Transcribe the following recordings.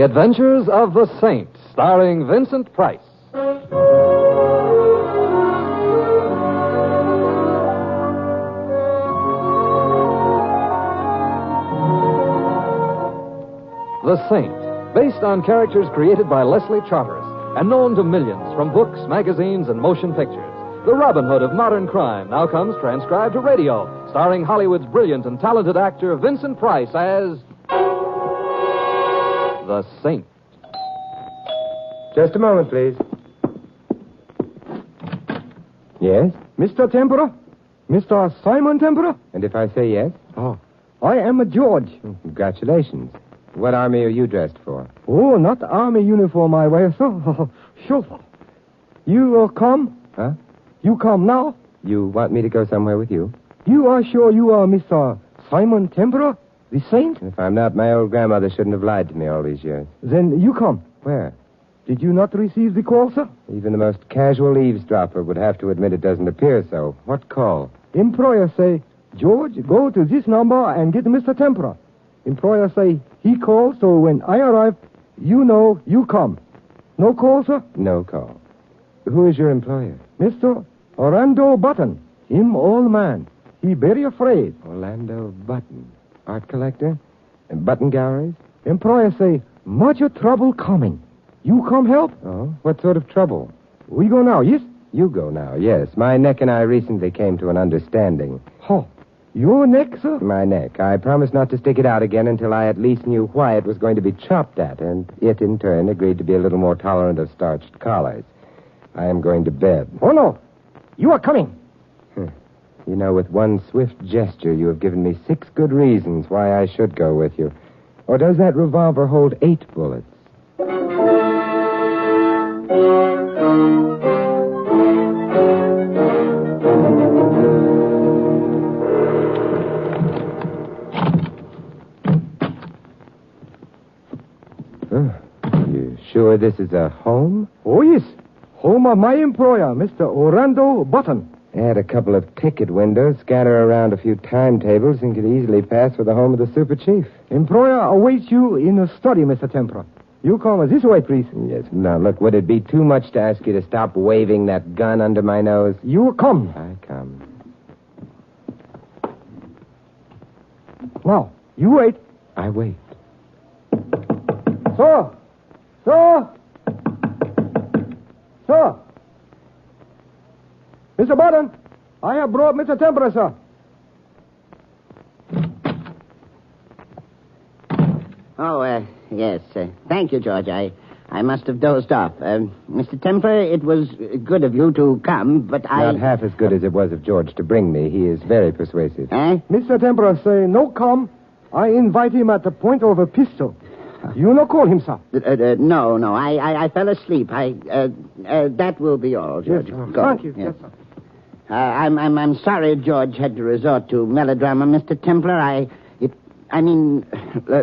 The Adventures of the Saint, starring Vincent Price. The Saint, based on characters created by Leslie Charteris and known to millions from books, magazines, and motion pictures. The Robin Hood of modern crime now comes transcribed to radio, starring Hollywood's brilliant and talented actor Vincent Price as the Saint. Just a moment, please. Yes? Mr. Tempera? Mr. Simon Tempera? And if I say yes? Oh, I am a George. Congratulations. What army are you dressed for? Oh, not army uniform, I wear, sir. Sure. You come? Huh? You come now? You want me to go somewhere with you? You are sure you are Mr. Simon Tempera, the Saint? If I'm not, my old grandmother shouldn't have lied to me all these years. Then you come. Where? Did you not receive the call, sir? Even the most casual eavesdropper would have to admit it doesn't appear so. What call? Employer say, George, go to this number and get Mr. Tempera. Employer say, he called, so when I arrive, you know you come. No call, sir? No call. Who is your employer? Mr. Orlando Button. Him old man. He very afraid. Orlando Button. Art collector? And Button galleries? Employer say, much trouble coming. You come help? Oh, what sort of trouble? We go now, yes? You go now, yes. My neck and I recently came to an understanding. Oh, your neck, sir? My neck. I promised not to stick it out again until I at least knew why it was going to be chopped at, and it, in turn, agreed to be a little more tolerant of starched collars. I am going to bed. Oh, no. You are coming. You know, with one swift gesture, you have given me 6 good reasons why I should go with you. Or does that revolver hold 8 bullets? You sure this is a home? Oh, yes. Home of my employer, Mr. Orlando Button. Add a couple of ticket windows, scatter around a few timetables, and could easily pass for the home of the super chief. Employer awaits you in the study, Mr. Tempera. You come this way, please. Yes. Now, look, would it be too much to ask you to stop waving that gun under my nose? You come. I come. Now, you wait. I wait. Sir! Sir! Sir! Mr. Button, I have brought Mr. Tempera, sir. Oh, yes. Thank you, George. I must have dozed off. Mr. Tempera, it was good of you to come, but Not half as good as it was of George to bring me. He is very persuasive. Mr. Tempera say no come. I invite him at the point of a pistol. You no call him, sir. No. I fell asleep. That will be all, George. Yes, Go. thank you. Yes. Yes, sir. I'm sorry George had to resort to melodrama, Mr. Templar.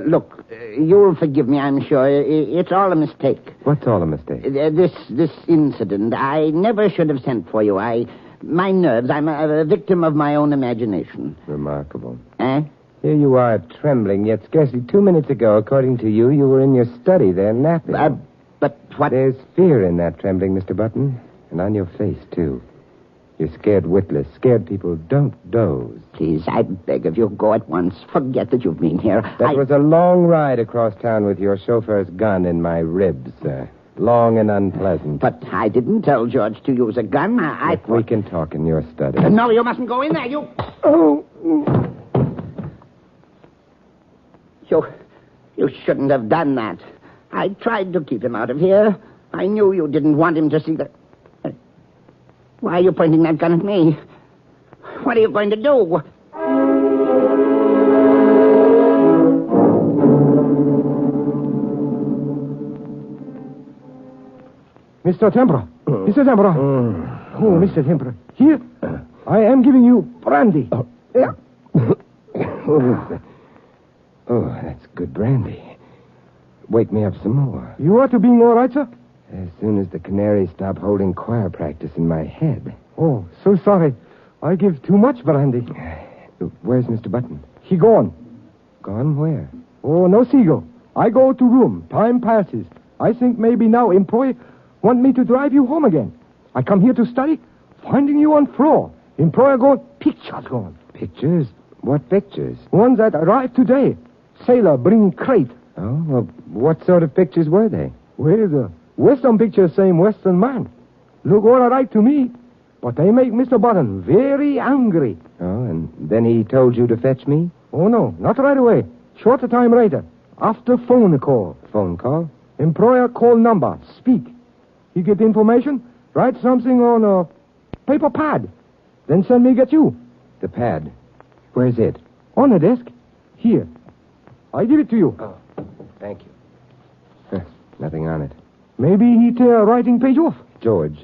Look, you'll forgive me, I'm sure. It's all a mistake. What's all a mistake? This incident. I never should have sent for you. My nerves. I'm a victim of my own imagination. Remarkable. Eh? Here you are, trembling, yet scarcely 2 minutes ago, according to you, you were in your study there napping. But what... There's fear in that trembling, Mr. Button, and on your face, too. You're scared witless. Scared people don't doze. Please, I beg of you, go at once. Forget that you've been here. That was a long ride across town with your chauffeur's gun in my ribs, sir. Long and unpleasant. But I didn't tell George to use a gun. We can talk in your study. No, you mustn't go in there. You... Oh... You shouldn't have done that. I tried to keep him out of here. I knew you didn't want him to see the... Why are you pointing that gun at me? What are you going to do? Mr. Tempera. Mr. Tempera. Oh, Mr. Tempera. Here, I am giving you brandy. Yeah. Oh, that's good brandy. Wake me up some more. You are to being all right, sir? As soon as the canaries stop holding choir practice in my head. Oh, so sorry. I give too much brandy. Where's Mr. Button? He gone. Gone where? Oh, no seagull. I go to room. Time passes. I think maybe now employer want me to drive you home again. I come here to study. Finding you on floor. Employer go, pictures gone. Pictures? What pictures? Ones that arrived today. Sailor bringing crate. Oh, well, what sort of pictures were they? Well, the Western picture same Western man. Look all right to me. But they make Mr. Button very angry. Oh, and then he told you to fetch me? Oh, no, not right away. Shorter time later. After phone call. Phone call? Employer call number. Speak. He get the information, write something on a paper pad. Then send me get you. The pad. Where's it? On the desk. Here. I give it to you. Oh, thank you. Nothing on it. Maybe he tear writing page off. George,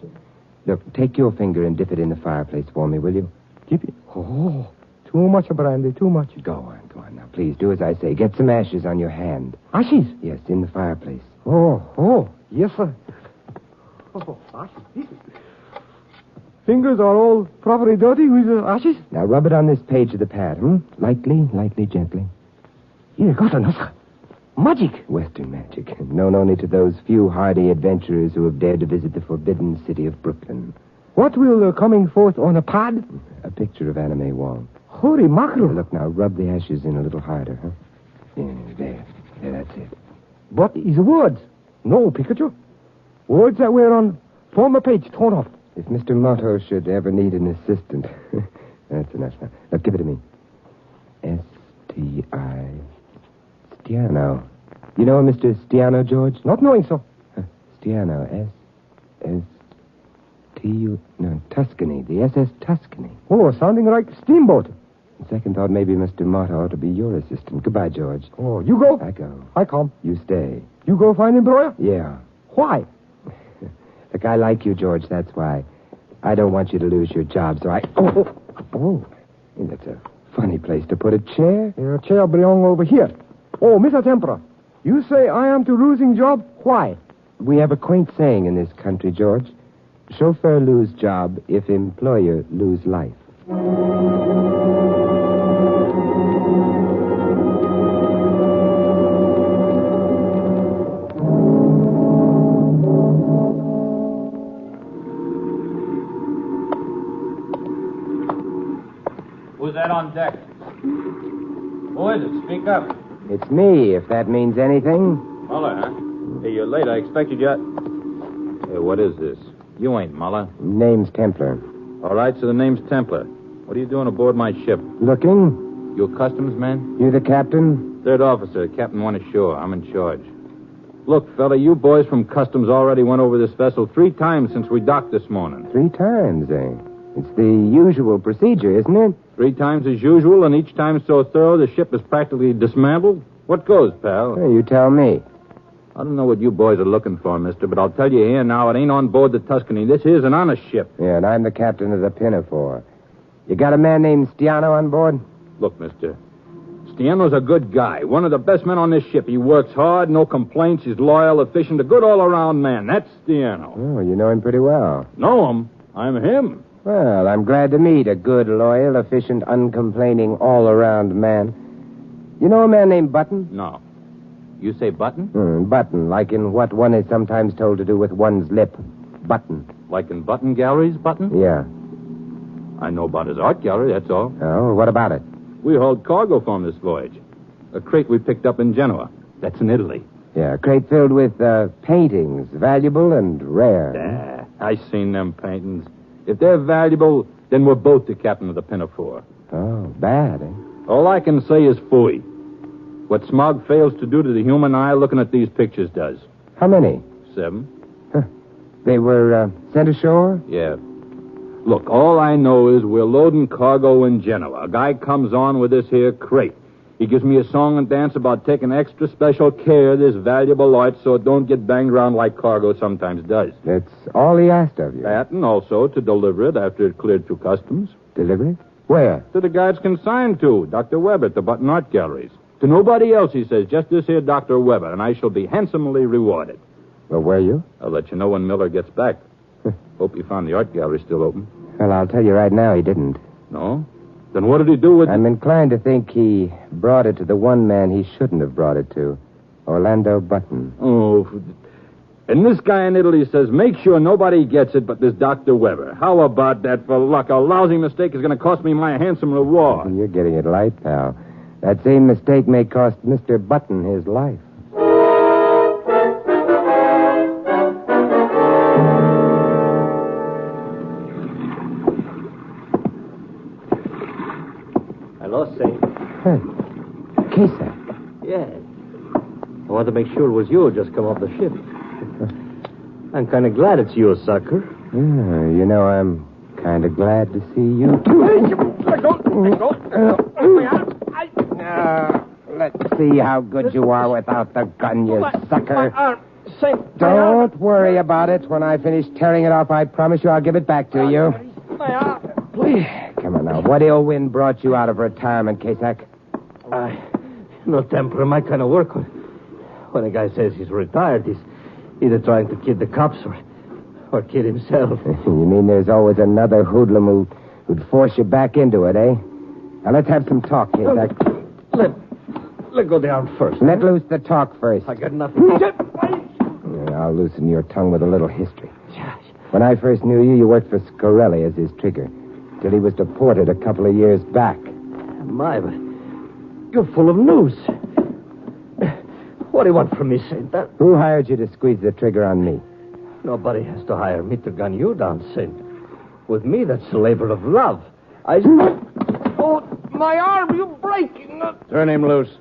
look, take your finger and dip it in the fireplace for me, will you? Dip it? Oh, too much brandy, too much. Go on. Now, please, do as I say. Get some ashes on your hand. Ashes? Yes, in the fireplace. Oh, yes, sir. Oh, ashes. Fingers are all properly dirty with ashes. Now, rub it on this page of the pad, Lightly, gently. Here, got another. Magic. Western magic. Known only to those few hardy adventurers who have dared to visit the forbidden city of Brooklyn. What will coming forth on a pad? A picture of Anna May Wong. Holy mackerel. Look now, rub the ashes in a little harder, Yeah, there, that's it. But is words. No picture. Words that were on former page torn off. If Mr. Motto should ever need an assistant. That's enough now. Now, give it to me. S-T-I... Stiano. You know a Mr. Stiano, George? Not knowing so. Stiano. S-S-T-U... No, Tuscany. The SS Tuscany. Oh, sounding like steamboat. Second thought, maybe Mr. Motto ought to be your assistant. Goodbye, George. Oh, you go? I go. I come. You stay. You go find employer? Yeah. Why? Look, I like you, George, that's why. I don't want you to lose your job, so I... Oh. That's a funny place to put a chair. A chair belong over here. Oh, Mr. Tempera, you say I am to losing job? Why? We have a quaint saying in this country, George. Chauffeur lose job if employer lose life. Who's that on deck? Who is it? Speak up. It's me, if that means anything. Muller, huh? Hey, you're late. I expected you... Hey, what is this? You ain't Muller. Name's Templar. All right, so the name's Templar. What are you doing aboard my ship? Looking? You a customs man? You the captain? Third officer. Captain went ashore. I'm in charge. Look, fella, you boys from customs already went over this vessel 3 times since we docked this morning. 3 times, eh? It's the usual procedure, isn't it? 3 times as usual, and each time so thorough the ship is practically dismantled? What goes, pal? Hey, you tell me. I don't know what you boys are looking for, mister, but I'll tell you here now, it ain't on board the Tuscany. This here's an honest ship. Yeah, and I'm the captain of the Pinafore. You got a man named Stiano on board? Look, mister, Stiano's a good guy. One of the best men on this ship. He works hard, no complaints. He's loyal, efficient, a good all-around man. That's Stiano. Oh, you know him pretty well. Know him? I'm him. Well, I'm glad to meet a good, loyal, efficient, uncomplaining, all-around man. You know a man named Button? No. You say Button? Button, like in what one is sometimes told to do with one's lip. Button. Like in Button Galleries, Button? Yeah. I know about his art gallery, that's all. Oh, what about it? We hauled cargo for him this voyage. A crate we picked up in Genoa. That's in Italy. Yeah, a crate filled with paintings, valuable and rare. I seen them paintings. If they're valuable, then we're both the captain of the Pinafore. Oh, bad, eh? All I can say is phooey. What smog fails to do to the human eye, looking at these pictures does. How many? 7. They were sent ashore? Yeah. Look, all I know is we're loading cargo in Genoa. A guy comes on with this here crate. He gives me a song and dance about taking extra special care of this valuable art so it don't get banged around like cargo sometimes does. That's all he asked of you. That, and also to deliver it after it cleared through customs. Deliver it? Where? To the guy it's consigned to, Dr. Weber at the Button Art Galleries. To nobody else, he says, just this here Dr. Weber, and I shall be handsomely rewarded. Well, were you? I'll let you know when Miller gets back. Hope you found the art gallery still open. Well, I'll tell you right now, he didn't. No? Then what did he do with it? I'm inclined to think he brought it to the one man he shouldn't have brought it to. Orlando Button. Oh, and this guy in Italy says, make sure nobody gets it but this Dr. Weber. How about that for luck? A lousy mistake is going to cost me my handsome reward. You're getting it light, pal. That same mistake may cost Mr. Button his life. Hello, Saint. Hey, Kesa. Yes. I want to make sure it was you who just come off the ship. I'm kind of glad it's you, sucker. You know, I'm kind of glad to see you, too. Let's see how good you are without the gun, you sucker. Don't worry about it. When I finish tearing it off, I promise you I'll give it back to you. Please. Come on now. What ill wind brought you out of retirement, Kasak? No temper in my kind of work. When a guy says he's retired, he's either trying to kid the cops or kid himself. You mean there's always another hoodlum who'd force you back into it, eh? Now, let's have some talk, Kasak. Let go the arm first. Let loose the talk first. I got nothing. I'll loosen your tongue with a little history. When I first knew you, you worked for Scorelli as his trigger, till he was deported a couple of years back. My, but you're full of news. What do you want from me, Saint? Who hired you to squeeze the trigger on me? Nobody has to hire me to gun you down, Saint. With me, that's a labor of love. Oh, my arm, you're breaking. Turn him loose.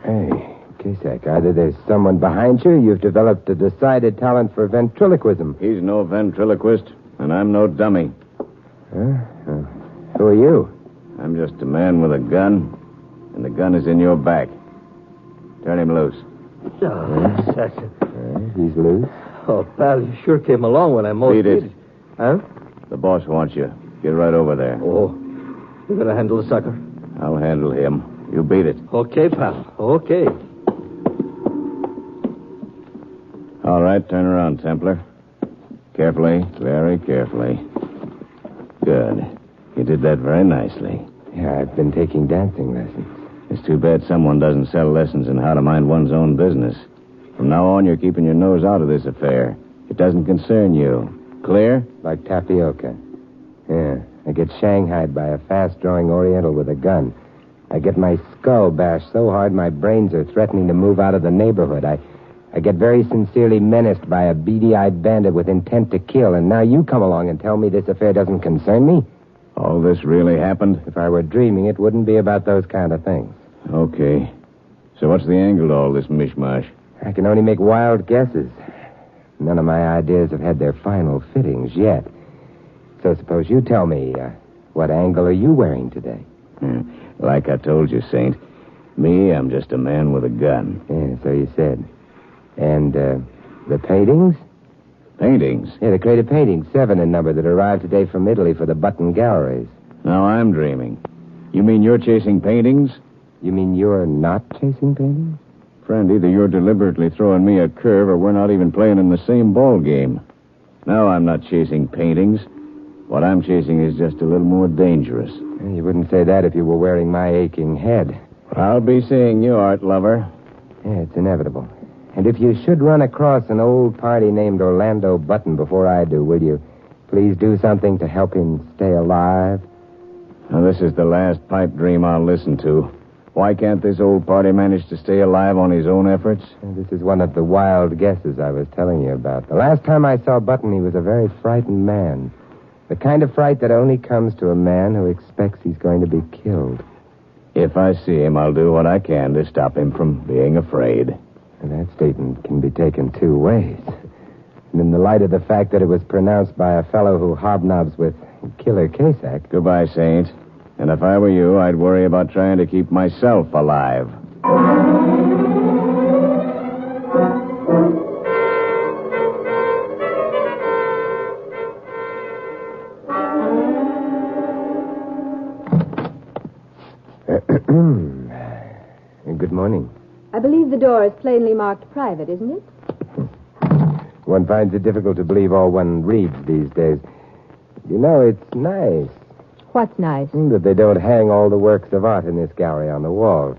Hey, Kasak, either there's someone behind you or you've developed a decided talent for ventriloquism. He's no ventriloquist, and I'm no dummy. Huh? Who are you? I'm just a man with a gun, and the gun is in your back. Turn him loose. He's loose. Oh, pal, you sure came along when I most Beat it. needed. Huh? The boss wants you. Get right over there. Oh, you're going to handle the sucker? I'll handle him. You beat it. Okay, pal. Okay. All right, turn around, Templar. Carefully, very carefully. Good. You did that very nicely. Yeah, I've been taking dancing lessons. It's too bad someone doesn't sell lessons in how to mind one's own business. From now on, you're keeping your nose out of this affair. It doesn't concern you. Clear? Like tapioca. Yeah, I get shanghaied by a fast-drawing Oriental with a gun. I get my skull bashed so hard my brains are threatening to move out of the neighborhood. I get very sincerely menaced by a beady-eyed bandit with intent to kill, and now you come along and tell me this affair doesn't concern me? All this really happened? If I were dreaming, it wouldn't be about those kind of things. Okay. So what's the angle to all this mishmash? I can only make wild guesses. None of my ideas have had their final fittings yet. So suppose you tell me, what angle are you wearing today? Like I told you, Saint, me, I'm just a man with a gun. Yeah, so you said. And, the paintings? Paintings? Yeah, the crate of paintings, 7 in number, that arrived today from Italy for the Button Galleries. Now I'm dreaming. You mean you're chasing paintings? You mean you're not chasing paintings? Friend, either you're deliberately throwing me a curve or we're not even playing in the same ball game. No, I'm not chasing paintings. What I'm chasing is just a little more dangerous. You wouldn't say that if you were wearing my aching head. I'll be seeing you, art lover. Yeah, it's inevitable. And if you should run across an old party named Orlando Button before I do, will you please do something to help him stay alive? Now, this is the last pipe dream I'll listen to. Why can't this old party manage to stay alive on his own efforts? This is one of the wild guesses I was telling you about. The last time I saw Button, he was a very frightened man. The kind of fright that only comes to a man who expects he's going to be killed. If I see him, I'll do what I can to stop him from being afraid. And that statement can be taken 2 ways. And in the light of the fact that it was pronounced by a fellow who hobnobs with Killer Kasak. Goodbye, Saint. And if I were you, I'd worry about trying to keep myself alive. Good morning. I believe the door is plainly marked private, isn't it? One finds it difficult to believe all one reads these days. You know, it's nice What's nice? that they don't hang all the works of art in this gallery on the walls.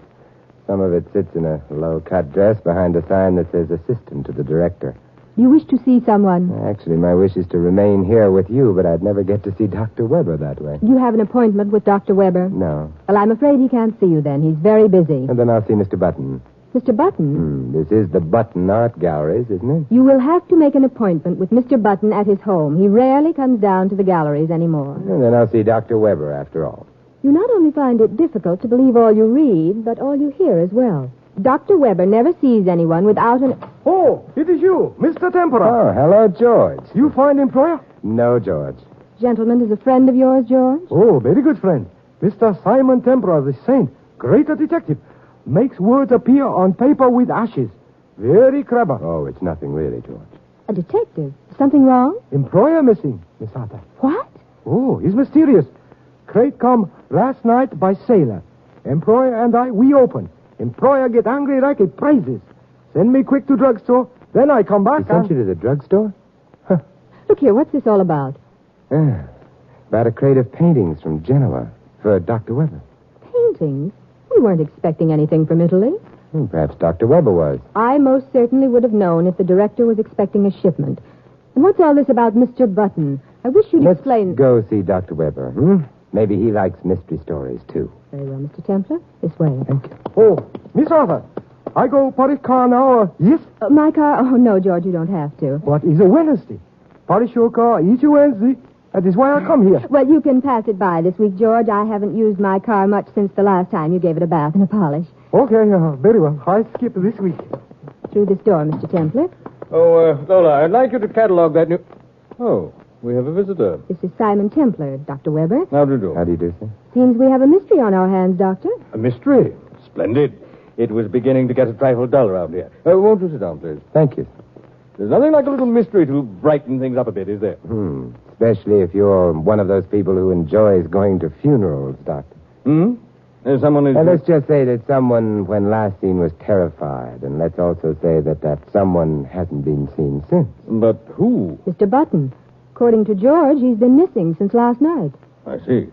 Some of it sits in a low-cut dress behind a sign that says assistant to the director. You wish to see someone? Actually, my wish is to remain here with you, but I'd never get to see Dr. Weber that way. You have an appointment with Dr. Weber? No. Well, I'm afraid he can't see you then. He's very busy. And then I'll see Mr. Button. Mr. Button? This is the Button Art Galleries, isn't it? You will have to make an appointment with Mr. Button at his home. He rarely comes down to the galleries anymore. And then I'll see Dr. Weber after all. You not only find it difficult to believe all you read, but all you hear as well. Dr. Weber never sees anyone without an... Oh, it is you, Mr. Tempera. Oh, hello, George. You find employer? No, George. Gentleman is a friend of yours, George? Oh, very good friend. Mr. Simon Tempera, the saint. Great a detective. Makes words appear on paper with ashes. Very clever. Oh, it's nothing really, George. A detective? Something wrong? Employer missing, Miss Arthur. What? Oh, it's mysterious. Crate come last night by sailor. Employer and I, we open. Employer get angry like it praises. Send me quick to drugstore. Then I come back He sent you to the drugstore? Look here, what's this all about? About a crate of paintings from Genoa for Dr. Weber. Paintings? We weren't expecting anything from Italy. Perhaps Dr. Weber was. I most certainly would have known if the director was expecting a shipment. And what's all this about Mr. Button? I wish you'd Let's explain... go see Dr. Weber. Maybe he likes mystery stories, too. Very well, Mr. Templar. This way. Thank you. Oh, Miss Arthur. I go Paris car now. Yes? My car? Oh, no, George, you don't have to. What is a Wednesday? Paris your car each Wednesday. That is why I come here. Well, you can pass it by this week, George. I haven't used my car much since the last time you gave it a bath and a polish. Okay, very well. I skip this week. Through this door, Mr. Templar. Oh, Lola, I'd like you to catalog that new... Oh, we have a visitor. This is Simon Templar, Dr. Weber. How do you do? How do you do, sir? Seems we have a mystery on our hands, Doctor. A mystery? Splendid. It was beginning to get a trifle dull around here. Won't you sit down, please? Thank you. There's nothing like a little mystery to brighten things up a bit, is there? Especially if you're one of those people who enjoys going to funerals, Doctor. Someone is... And let's just say that someone, when last seen, was terrified. And let's also say that someone hasn't been seen since. But who? Mr. Button. According to George, he's been missing since last night. I see.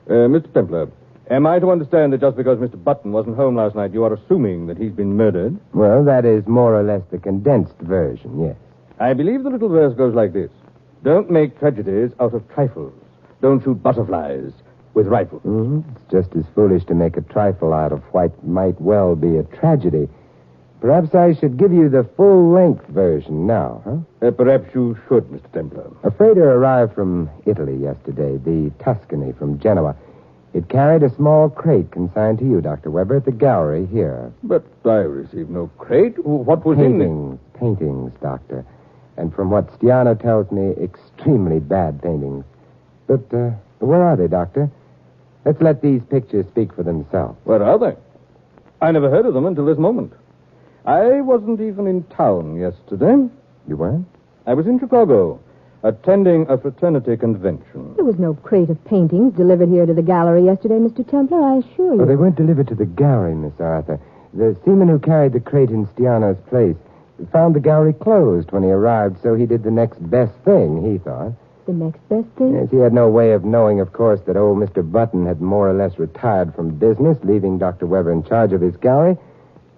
Mr. Templar, am I to understand that just because Mr. Button wasn't home last night, you are assuming that he's been murdered? Well, that is more or less the condensed version, yes. I believe the little verse goes like this. Don't make tragedies out of trifles. Don't shoot butterflies with rifles. It's just as foolish to make a trifle out of what might well be a tragedy. Perhaps I should give you the full-length version now, huh? Perhaps you should, Mr. Templar. A freighter arrived from Italy yesterday, the Tuscany from Genoa. It carried a small crate consigned to you, Dr. Weber, at the gallery here. But I received no crate. What was in it? Paintings, Doctor. And from what Stiano tells me, extremely bad paintings. But where are they, Doctor? Let's let these pictures speak for themselves. Where are they? I never heard of them until this moment. I wasn't even in town yesterday. You weren't? I was in Chicago, attending a fraternity convention. There was no crate of paintings delivered here to the gallery yesterday, Mr. Templar, I assure you. Oh, they weren't delivered to the gallery, Miss Arthur. The seaman who carried the crate in Stiano's place found the gallery closed when he arrived, so he did the next best thing, he thought. The next best thing? Yes, he had no way of knowing, of course, that old Mr. Button had more or less retired from business, leaving Dr. Weber in charge of his gallery.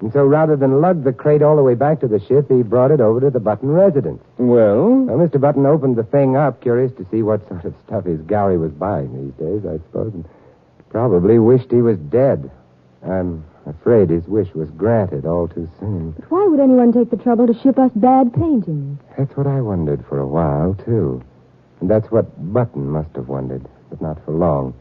And so rather than lug the crate all the way back to the ship, he brought it over to the Button residence. Well? Well, Mr. Button opened the thing up, curious to see what sort of stuff his gallery was buying these days, I suppose, and probably wished he was dead. I'm afraid his wish was granted all too soon. But why would anyone take the trouble to ship us bad paintings? That's what I wondered for a while, too. And that's what Button must have wondered, but not for long.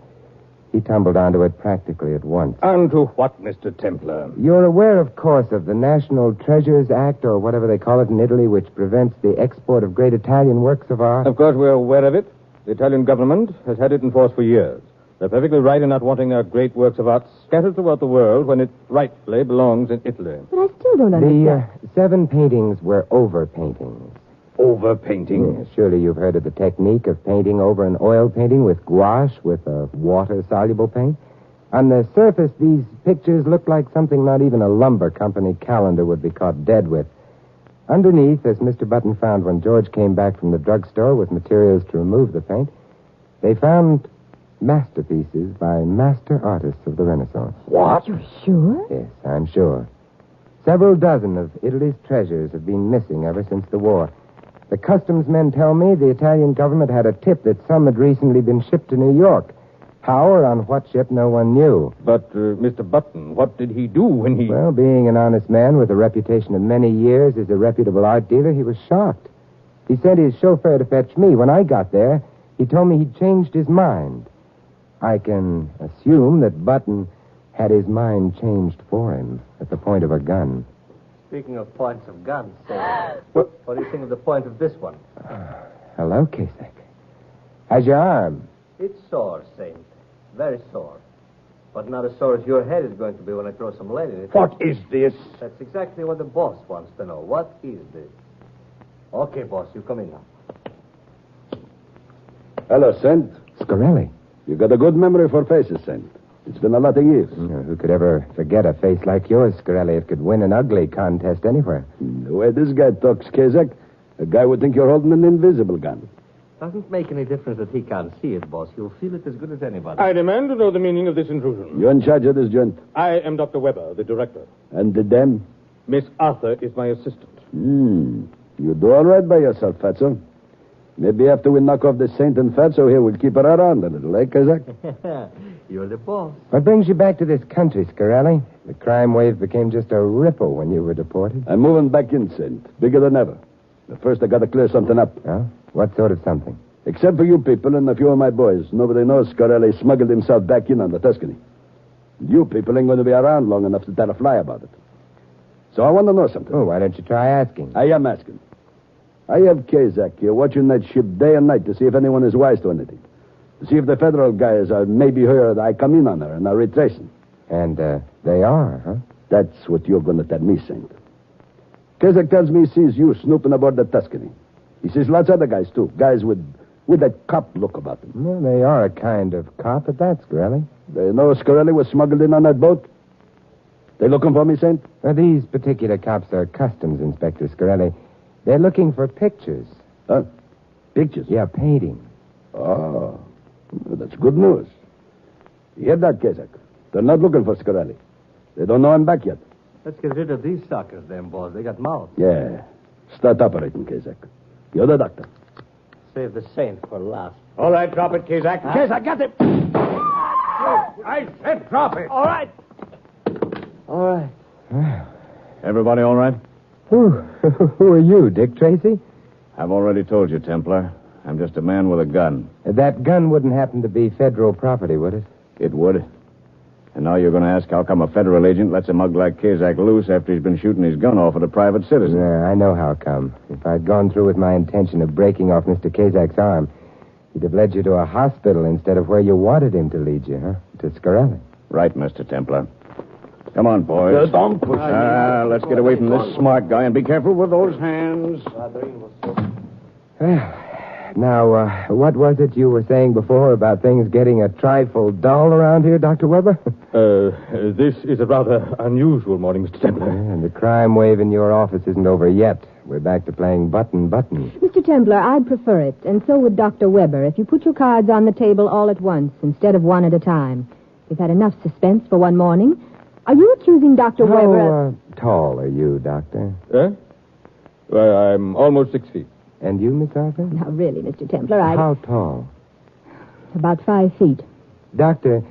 He tumbled onto it practically at once. Onto what, Mr. Templar? You're aware, of course, of the National Treasures Act, or whatever they call it in Italy, which prevents the export of great Italian works of art? Of course, we're aware of it. The Italian government has had it in force for years. They're perfectly right in not wanting their great works of art scattered throughout the world when it rightfully belongs in Italy. But I still don't understand. The 7 paintings were overpaintings. Overpainting? Yes, surely you've heard of the technique of painting over an oil painting with gouache, with a water-soluble paint. On the surface, these pictures look like something not even a lumber company calendar would be caught dead with. Underneath, as Mr. Button found when George came back from the drugstore with materials to remove the paint, they found masterpieces by master artists of the Renaissance. What? You're sure? Yes, I'm sure. Several dozen of Italy's treasures have been missing ever since the war. The customs men tell me the Italian government had a tip that some had recently been shipped to New York. How or on what ship, no one knew. But, Mr. Button, what did he do when he... Well, being an honest man with a reputation of many years as a reputable art dealer, he was shocked. He sent his chauffeur to fetch me. When I got there, he told me he'd changed his mind. I can assume that Button had his mind changed for him at the point of a gun. Speaking of points of guns, what do you think of the point of this one? Hello, Kasek. How's your arm? It's sore, Saint. Very sore. But not as sore as your head is going to be when I throw some lead in it. What is this? That's exactly what the boss wants to know. What is this? Okay, boss, you come in now. Hello, Saint. Scarelli. You got a good memory for faces, Saint. It's been a lot of years. Who could ever forget a face like yours, Scarelli? It could win an ugly contest anywhere. The way this guy talks, Kazak, a guy would think you're holding an invisible gun. Doesn't make any difference that he can't see it, boss. You'll feel it as good as anybody. I demand to know the meaning of this intrusion. You're in charge of this joint. I am Dr. Weber, the director. And the dame? Miss Arthur is my assistant. You do all right by yourself, Fatso. Maybe after we knock off the Saint and Fatso here, we'll keep her around a little, eh, Kazak? You're the boss. What brings you back to this country, Scarelli? The crime wave became just a ripple when you were deported. I'm moving back in, Saint. Bigger than ever. But first, I got to clear something up. Oh? What sort of something? Except for you people and a few of my boys, nobody knows Scarelli smuggled himself back in on the Tuscany. You people ain't going to be around long enough to tell a fly about it. So I want to know something. Oh, why don't you try asking? I am asking. I have Kazak here watching that ship day and night to see if anyone is wise to anything. To see if the federal guys are maybe heard I come in on her and are retracing. And, they are, huh? That's what you're going to tell me, Saint. Kazak tells me he sees you snooping aboard the Tuscany. He sees lots of other guys, too. Guys with that cop look about them. Well, they are a kind of cop at that, Scarelli. They know Scarelli was smuggled in on that boat? They looking for me, Saint? These particular cops are customs inspectors, Scarelli. They're looking for pictures. Huh? Pictures? Yeah, paintings. Oh, that's good news. You hear that, Kazak? They're not looking for Scarelli. They don't know I'm back yet. Let's get rid of these suckers, then, boss. They got mouths. Yeah. Start operating, Kazak. You're the doctor. Save the Saint for last. All right, drop it, Kazak. Kazak, got it! I said drop it. All right. All right. Everybody all right? Who are you, Dick Tracy? I've already told you, Templar. I'm just a man with a gun. That gun wouldn't happen to be federal property, would it? It would. And now you're going to ask how come a federal agent lets a mug like Kazak loose after he's been shooting his gun off at a private citizen. Yeah, I know how come. If I'd gone through with my intention of breaking off Mr. Kazak's arm, he'd have led you to a hospital instead of where you wanted him to lead you, huh? To Scarelli. Right, Mr. Templar. Come on, boys. Don't push me. Let's get away from this smart guy and be careful with those hands. Now, what was it you were saying before about things getting a trifle dull around here, Dr. Weber? This is a rather unusual morning, Mr. Templar. And the crime wave in your office isn't over yet. We're back to playing button. Mr. Templar, I'd prefer it, and so would Dr. Weber, if you put your cards on the table all at once instead of one at a time. We've had enough suspense for one morning. Are you accusing Dr. Weber of... How tall are you, Doctor? Well, I'm almost 6 feet. And you, Miss Arthur? Now, really, Mr. Templar, How tall? About 5 feet. Doctor,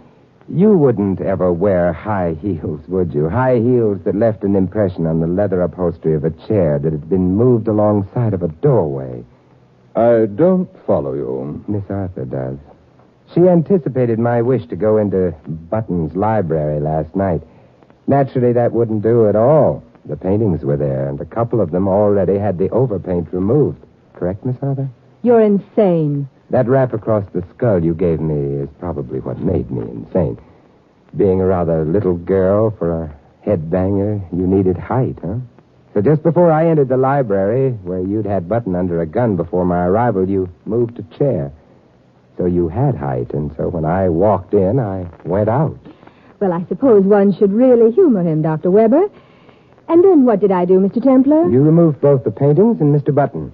you wouldn't ever wear high heels, would you? High heels that left an impression on the leather upholstery of a chair that had been moved alongside of a doorway. I don't follow you. Miss Arthur does. She anticipated my wish to go into Button's library last night. Naturally, that wouldn't do at all. The paintings were there, and a couple of them already had the overpaint removed. Correct, Miss Arthur? You're insane. That rap across the skull you gave me is probably what made me insane. Being a rather little girl for a headbanger, you needed height, huh? So just before I entered the library, where you'd had Button under a gun before my arrival, you moved a chair. So you had height, and so when I walked in, I went out. Well, I suppose one should really humor him, Dr. Weber. And then what did I do, Mr. Templar? You removed both the paintings and Mr. Button.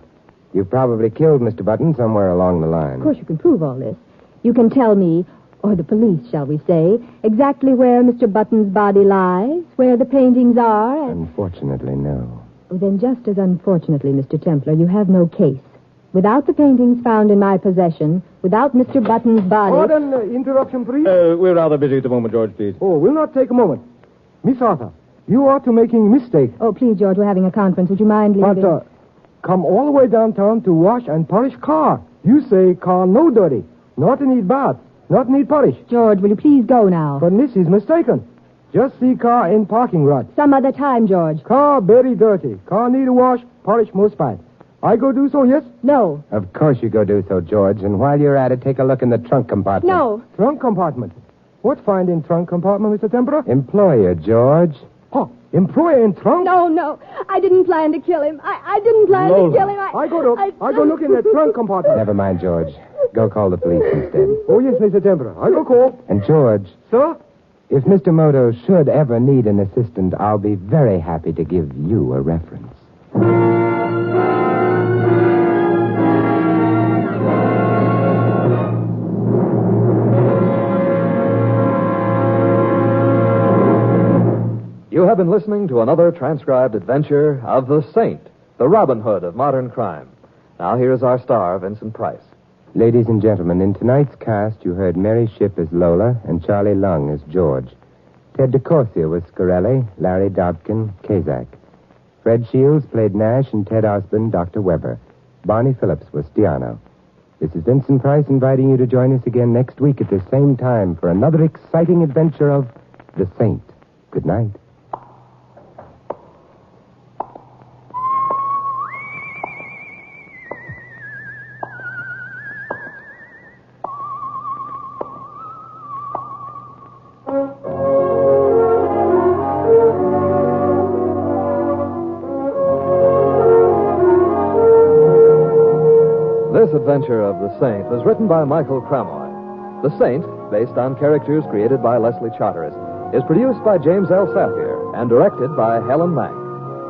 You probably killed Mr. Button somewhere along the line. Of course, you can prove all this. You can tell me or the police, shall we say, exactly where Mr. Button's body lies, where the paintings are, and... Unfortunately, no. Oh, then just as unfortunately, Mr. Templar, you have no case. Without the paintings found in my possession, without Mr. Button's body... Pardon, interruption, please. We're rather busy at the moment, George, please. Oh, we'll not take a moment. Miss Arthur, you are to making a mistake. Oh, please, George, we're having a conference. Would you mind leaving? But, come all the way downtown to wash and polish car. You say car no dirty. Not need bath. Not need polish. George, will you please go now? But Miss is mistaken. Just see car in parking lot. Some other time, George. Car very dirty. Car need a wash, polish most bad. I go do so, yes? No. Of course you go do so, George. And while you're at it, take a look in the trunk compartment. No. Trunk compartment. What find in trunk compartment, Mr. Tempera? Employer, George. Oh, employer in trunk? No. I didn't plan to kill him. I didn't plan to kill him. I go look in the trunk compartment. Never mind, George. Go call the police instead. Oh, yes, Mr. Tempera. I go call. And, George, Sir? if Mr. Moto should ever need an assistant, I'll be very happy to give you a reference. You have been listening to another transcribed adventure of the Saint, the Robin Hood of modern crime. Now here's our star, Vincent Price. Ladies and gentlemen, in tonight's cast, you heard Mary Shipp as Lola and Charlie Lung as George. Ted DeCorsia was Scarelli, Larry Dobkin, Kazak. Fred Shields played Nash, and Ted Osborne, Dr. Weber. Barney Phillips was Stiano. This is Vincent Price inviting you to join us again next week at the same time for another exciting adventure of The Saint. Good night. This adventure of The Saint was written by Michael Cramoy. The Saint, based on characters created by Leslie Charteris, is produced by James L. Safier and directed by Helen Mack.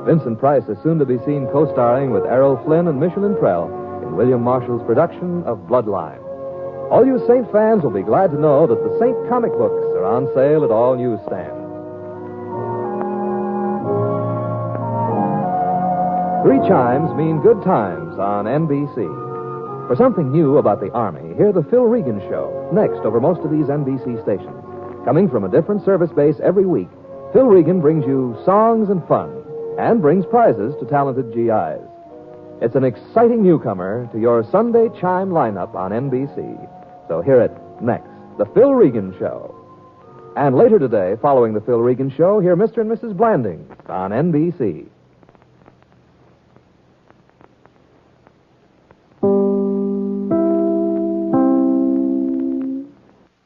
Vincent Price is soon to be seen co-starring with Errol Flynn and Michelin Prell in William Marshall's production of Bloodline. All you Saint fans will be glad to know that the Saint comic books are on sale at all newsstands. 3 chimes mean good times on NBC. For something new about the Army, hear the Phil Regan Show, next over most of these NBC stations. Coming from a different service base every week, Phil Regan brings you songs and fun, and brings prizes to talented GIs. It's an exciting newcomer to your Sunday chime lineup on NBC. So hear it next, the Phil Regan Show. And later today, following the Phil Regan Show, hear Mr. and Mrs. Blandings on NBC.